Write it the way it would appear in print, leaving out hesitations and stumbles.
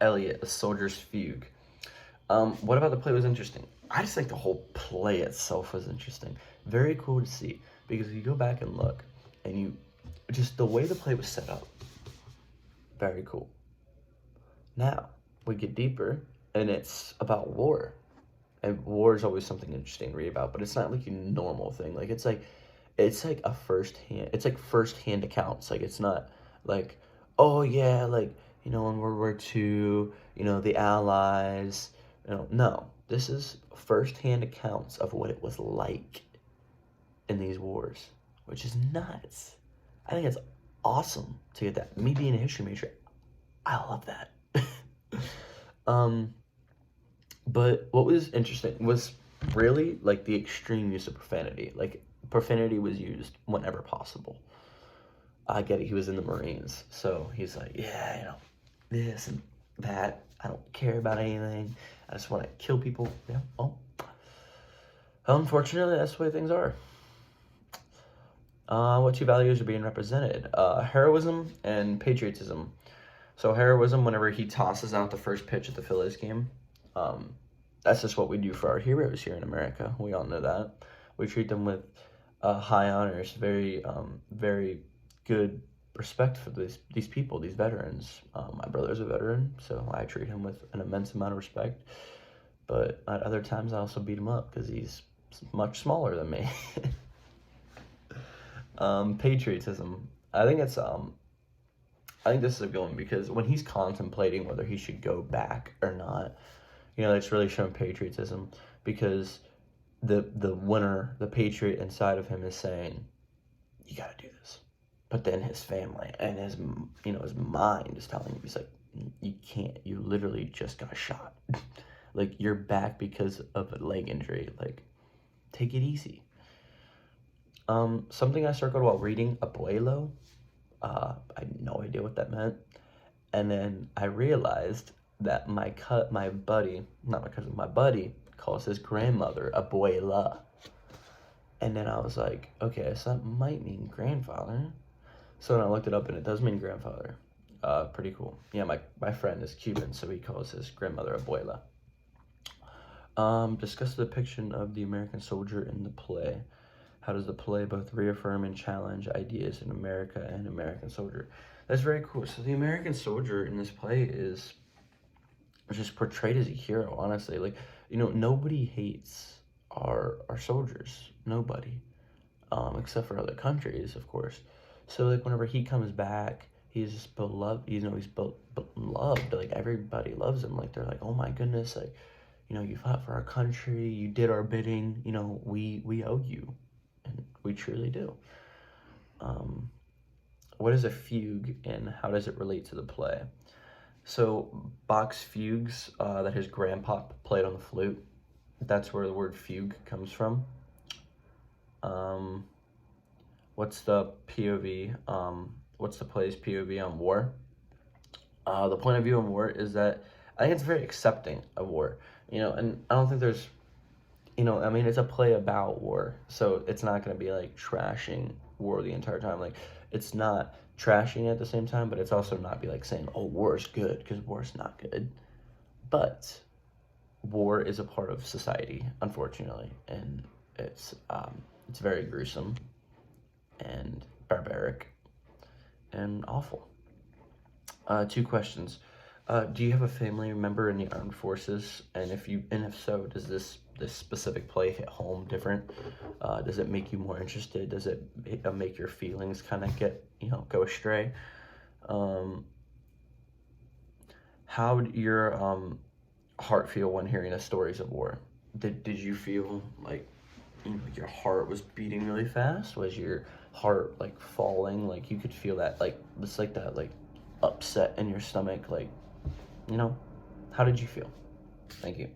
Elliot, a soldier's fugue. What about the play was interesting? I just think the whole play itself was interesting. Very cool to see because you go back and look, and you just the way the play was set up. Very cool. Now we get deeper, and it's about war, and war is always something interesting to read about. But it's not like a normal thing. Like it's like a first hand. It's like first hand accounts. Like it's not like, oh yeah, like in World War II, the Allies. No, this is first hand accounts of what it was like in these wars, which is nuts. I think it's awesome to get that. Me being a history major, I love that. um, but what was interesting was really like the extreme use of profanity. Like profanity was used whenever possible. I get it. He was in the Marines, so he's like, yeah, this and that. I don't care about anything. I just want to kill people. Yeah. Oh. Unfortunately, that's the way things are. What two values are being represented? Heroism and patriotism. So heroism, whenever he tosses out the first pitch at the Phillies game, that's just what we do for our heroes here in America. We all know that. We treat them with high honors, very good respect for these people, these veterans. My brother's a veteran, so I treat him with an immense amount of respect. But at other times, I also beat him up because he's much smaller than me. Patriotism. I think this is a good one because when he's contemplating whether he should go back or not, it's really showing patriotism because the winner, the patriot inside of him is saying, you got to do this. But then his family and his mind is telling him, he's like, you can't, you literally just got shot. Like, you're back because of a leg injury. Like, take it easy. Something I circled while reading Abuelo. I had no idea what that meant. And then I realized that my buddy calls his grandmother Abuela. And then I was like, okay, so that might mean grandfather. So then I looked it up and it does mean grandfather. Pretty cool. Yeah, my friend is Cuban, so he calls his grandmother Abuela. Discuss the depiction of the American soldier in the play. How does the play both reaffirm and challenge ideas in America and American soldier? That's very cool. So the American soldier in this play is just portrayed as a hero, honestly. Like, nobody hates our soldiers. Nobody. Except for other countries, of course. So, like, whenever he comes back, he's just beloved. He's beloved. Like, everybody loves him. Like, they're like, oh my goodness, like, you fought for our country. You did our bidding. We owe you. And we truly do. What is a fugue and how does it relate to the play? So Bach's fugues that his grandpa played on the flute, that's where the word fugue comes from. What's the POV? What's the play's POV on war? The point of view on war is that I think it's very accepting of war, and I don't think there's it's a play about war, so it's not going to be like trashing war the entire time. Like, it's not trashing at the same time, but it's also not be like saying, oh, war is good, because war is not good. But war is a part of society, unfortunately, and it's very gruesome and barbaric and awful. 2 questions. Do you have a family member in the armed forces? And if so, does this specific play hit home different? Does it make you more interested? Does it make your feelings kind of go astray? How did your heart feel when hearing the stories of war? Did you feel like your heart was beating really fast? Was your heart like falling? Like you could feel that it's like that upset in your stomach, how did you feel? Thank you.